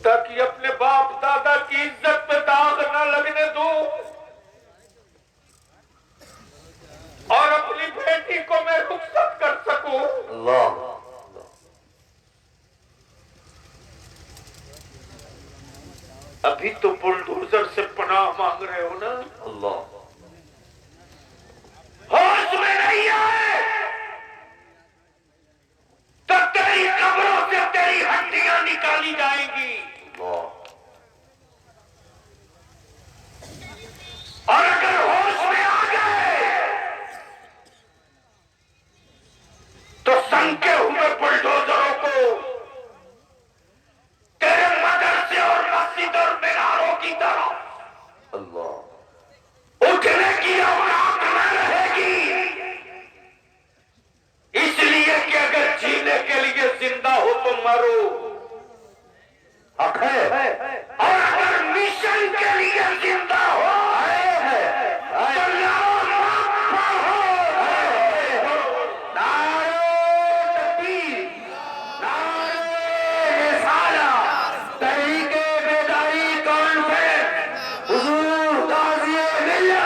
تاکہ اپنے باپ دادا کی عزت پہ داغ نہ لگنے دوں اور اپنی بیٹی کو میں رخصت کر سکوں۔ اللہ ابھی تو بلڈوزر سے پناہ مانگ رہے ہو نا؟ اللہ ہوش میں نہیں آئے تو تیری قبروں سے تیری ہڈیاں نکالی جائیں گی، اللہ اور اگر ہوش میں آ گئے تو سنکے ہوئے بلڈوزروں کو تیرے مدرسے اور مسجد اور میناروں کی طرف اللہ اٹھنے کی اوقات نہ رہے گی، اس لیے کہ اگر جینے کے لیے زندہ ہو تو مرو، حق ہے اور اگر مشن کے لیے زندہ ہو تو لڑو مت پڑھو۔ نعرہ تکبیر، نعرہ رسالہ، تحریک بیداری کانفرنس، حضور غازی ملت،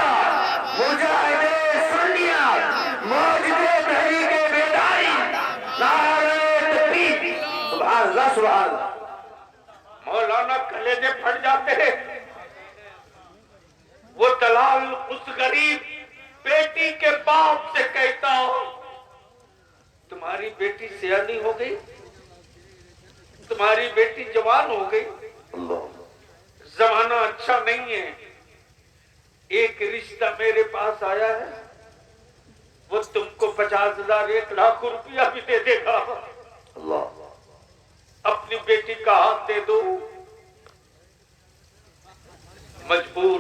مجاہد سنیت، موجد تحریک بیداری، نعرہ تکبیر۔ سبحان اللہ سبحان اللہ مولانا کلیجے پھٹ جاتے ہیں۔ وہ دلال اس غریب بیٹی کے باپ سے کہتا ہو تمہاری بیٹی سیانی ہو گئی، تمہاری بیٹی جوان ہو گئی، اللہ زمانہ اچھا نہیں ہے، ایک رشتہ میرے پاس آیا ہے، وہ تم کو 50,000 1,00,000 روپیہ بھی دے دے گا، اللہ اپنی بیٹی کا ہاتھ دے دو۔ مجبور،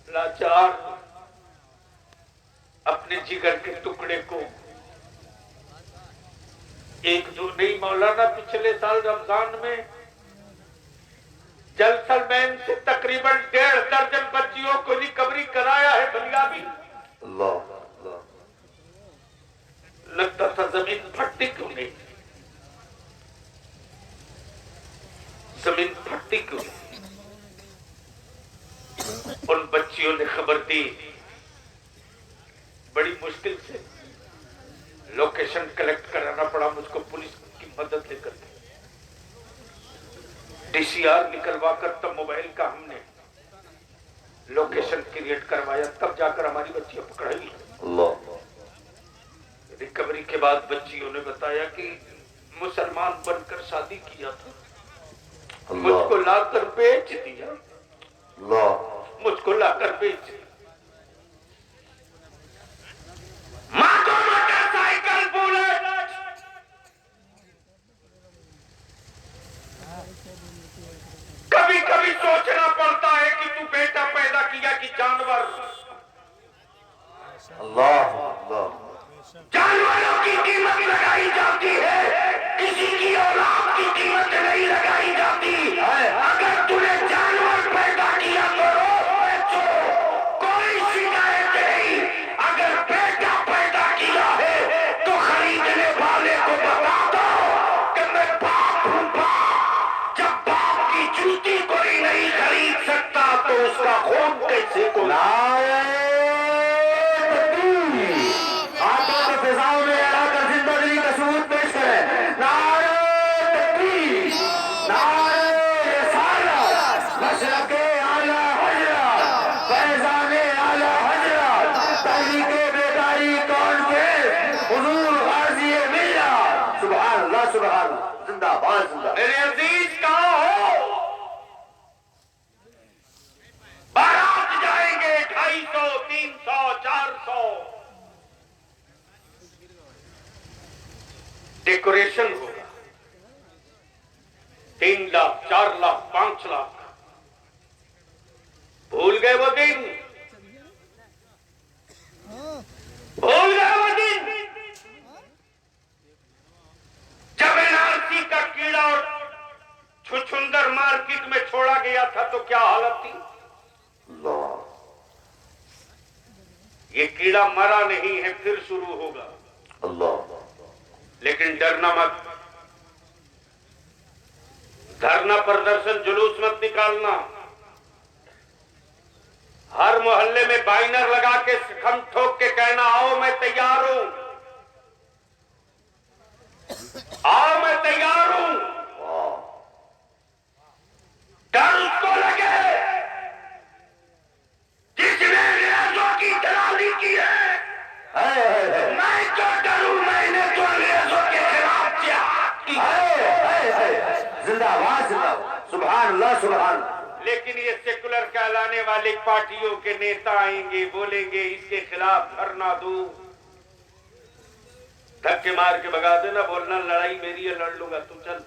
لاچار، اپنے جگر کے ٹکڑے کو ایک دو نہیں مولانا، پچھلے سال رمضان میں جلسل مین سے تقریباً 1.5 درجن بچیوں کو ریکوری کرایا ہے بنیابی۔ اللہ اللہ لگتا تھا زمین پھٹتی کیوں نہیں، زمین پھٹتی کیوں نہیں۔ ان بچیوں نے خبر دی، بڑی مشکل سے لوکیشن کلیکٹ کرانا پڑا مجھ کو، پولیس کی مدد لے کر کے ڈی سی آر نکلوا کر تب موبائل کا ہم نے لوکیشن کریٹ کروایا، تب جا کر ہماری بچیاں پکڑائی۔ اللہ ریکوری کے بعد بچیوں نے بتایا کہ مسلمان بن کر شادی کیا تھا، مجھ کو لا کر بیچ دیا، اللہ مجھ کو لا کر بیچ دیا۔ ماں کو موٹر سائیکل بولٹ، کبھی کبھی سوچنا پڑتا ہے کہ تو بیٹا پیدا کیا کہ جانور۔ اللہ اللہ جانوروں کی قیمت لگائی جاتی ہے، کسی کی اولاد کی قیمت نہیں لگائی جاتی۔ اگر تو نے جانور پیدا کیا تو روز بیچو، کوئی شکایت نہیں۔ اگر بیٹا پیدا کیا ہے تو خریدنے والے کو بتا دو کہ میں باپ ہوں باپ۔ جب باپ کی جوتی کوئی نہیں خرید سکتا تو اس کا خون کیسے کوئی؟ فضاؤں میں اڑا کر زندگی کا ثبوت پیش کریں۔ نعرہ تکبیر، نعرہ رسالت، مشرق اعلی حضرت، فیضان اعلی حضرت، تحریک بیداری کانفرنس، حضور غازی ملت۔ سبحان اللہ سبحان اللہ زندہ باد زندہ میرے عزیز کہاں ہو؟ بارات جائیں گے 250، 300، 400، ڈیکوریشن ہوگا 3 لاکھ، 4 لاکھ، 5 لاکھ۔ بھول گئے وہ دن، بھول گئے وہ دن جب NRC کا کیڑا اور چھچھندر مارکیٹ میں چھوڑا گیا تھا تو کیا حالت تھی؟ اللہ یہ کیڑا مرا نہیں ہے، پھر شروع ہوگا، اللہ لیکن ڈرنا مت، دھرنا پردرشن جلوس مت نکالنا. ہر محلے میں بائنر لگا کے کھم ٹھوک کے کہنا آؤ میں تیار ہوں, آؤ میں تیار ہوں. ڈر اس کو لگے جس نے انگریزوں کی دلالی کی ہے. میں تو ڈروں, میں نے تو انگریزوں کے خلاف جہاد کی ہے. زندہ باد زندہ باد, سبحان اللہ سبحان اللہ. لیکن یہ سیکولر کہلانے والی پارٹیوں کے نیتا آئیں گے, بولیں گے اس کے خلاف دھرنا دوں, دھکے مار کے بگا دینا, بولنا لڑائی میری ہے, لڑ لوں گا, تو چل.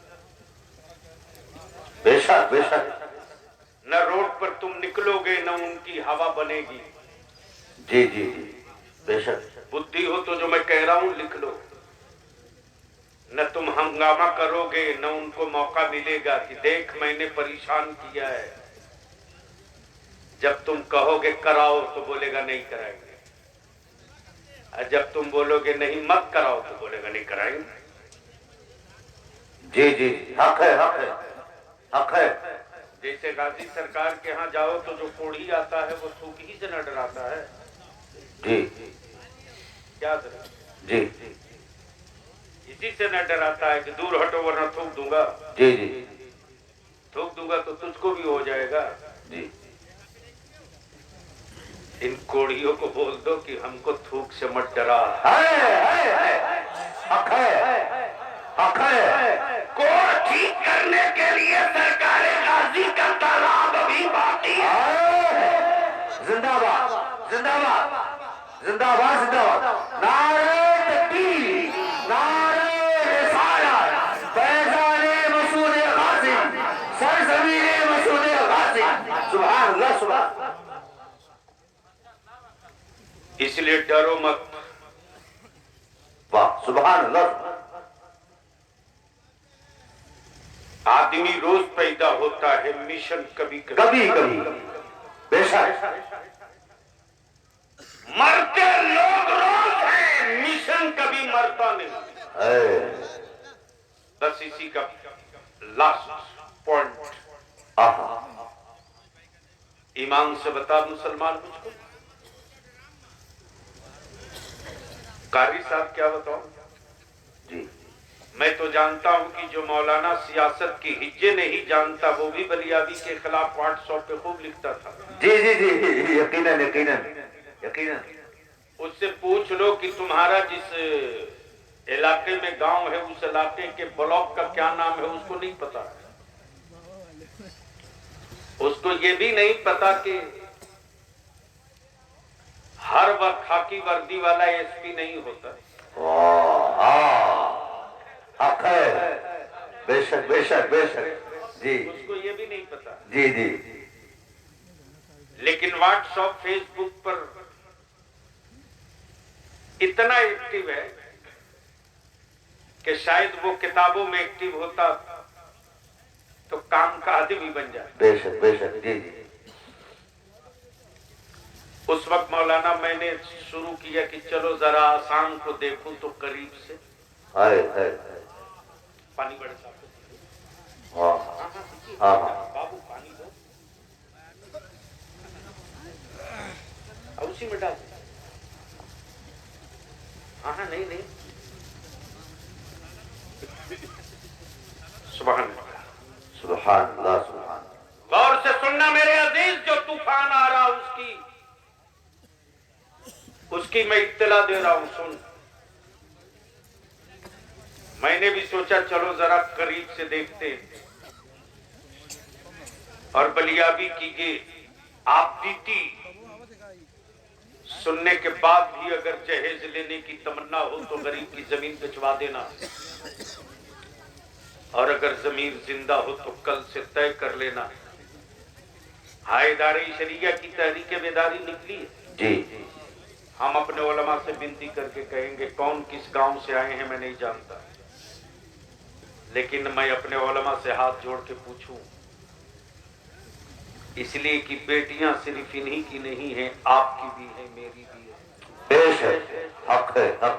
بے شک بے شک. نہ روڈ پر تم نکلو گے نہ ان کی ہوا بنے گی. جی جی جی بے شک. بدھی ہو تو جو میں کہہ رہا ہوں لکھ لو. نہ تم ہنگامہ کرو گے نہ ان کو موقع ملے گا کہ دیکھ میں نے پریشان کیا ہے. جب تم کہو گے کراؤ تو بولے گا نہیں کرائیں گے, جب تم بولو گے نہیں مت کراؤ تو بولے گا نہیں کرائیں گے. جی جی حق ہے حق ہے حق ہے. جیسے غازی سرکار کے ہاں جاؤ تو جو کوڑھی آتا ہے وہ تھوک ہی سے نہ ڈراتا ہے. جی کیا ذرا جی اسی سے نہ ڈراتا ہے کہ دور ہٹو ورنہ تھوک دوں گا. جی جی تھوک دوں گا تو تجھ کو بھی ہو جائے گا. جی. ان کوڑھیوں کو بول دو کہ ہم کو تھوک سے مت ڈرا. حق ہے حق ہے. کو ٹھیک کرنے کے لیے سرکار غازی کا تالاب ابھی باقی ہے. زندہ باد زندہ باد زندہ باد زندہ باد. نعرہ تکبیر, نعرہ رسالت, فیضان مسعود غازی, سرزمین مسعود غازی. سبحان اللہ سبحان اللہ. اس لیے ڈرو مت. واہ سبحان اللہ. آدمی روز پیدا ہوتا ہے, مشن کبھی کبھی کبھی بے شک. مرتے لوگ روز ہیں, مشن کبھی مرتا نہیں. بس اسی کا لاسٹ پوائنٹ. ایمان سے بتا مسلمان مجھ کو, قاری صاحب کیا بتاؤں. جی میں تو جانتا ہوں کہ جو مولانا سیاست کی ہجے نہیں جانتا وہ بھی بلیابی کے خلاف واٹس ایپ پہ خوب لکھتا تھا. جی جی جی یقیناً یقیناً یقیناً. اس سے پوچھ لو کہ تمہارا جس علاقے میں گاؤں ہے اس علاقے کے بلاک کا کیا نام ہے, اس کو نہیں پتا. اس کو یہ بھی نہیں پتا کہ ہر وقت خاکی وردی والا ایس پی نہیں ہوتا. حق ہے بے شک بے شک بے شک. جی اس کو یہ بھی نہیں پتا. جی جی لیکن واٹس ایپ فیس بک پر اتنا ایکٹیو ہے کہ شاید وہ کتابوں میں ایکٹیو ہوتا تو کام کا آدمی بن جائے. بے شک بے شک. جی جی اس وقت مولانا میں نے شروع کیا کہ چلو ذرا آسام کو دیکھوں تو قریب سے. پانی بڑے صاف بابو پانی دو اور اسی میں ڈال. ہاں نہیں نہیں. سبحان اللہ سبحان اللہ سبحان. غور سے سننا میرے عزیز, جو طوفان آ رہا اس کی میں اطلاع دے رہا ہوں, سن. میں نے بھی سوچا چلو ذرا قریب سے دیکھتے اور بلیابی کی یہ آپ بیتی سننے کے بعد بھی اگر جہیز لینے کی تمنا ہو تو غریب کی زمین بچوا دینا, اور اگر ضمیر زندہ ہو تو کل سے طے کر لینا. ہائے ادارے شریعہ کی تحریک بیداری نکلی ہے. جی ہم اپنے علماء سے بنتی کر کے کہیں گے, کون کس گاؤں سے آئے ہیں میں نہیں جانتا, لیکن میں اپنے علماء سے ہاتھ جوڑ کے پوچھوں, اس لیے کہ بیٹیاں صرف انہی کی نہیں ہیں, آپ کی بھی ہیں, میری بھی ہے. بے شک حق ہے حق.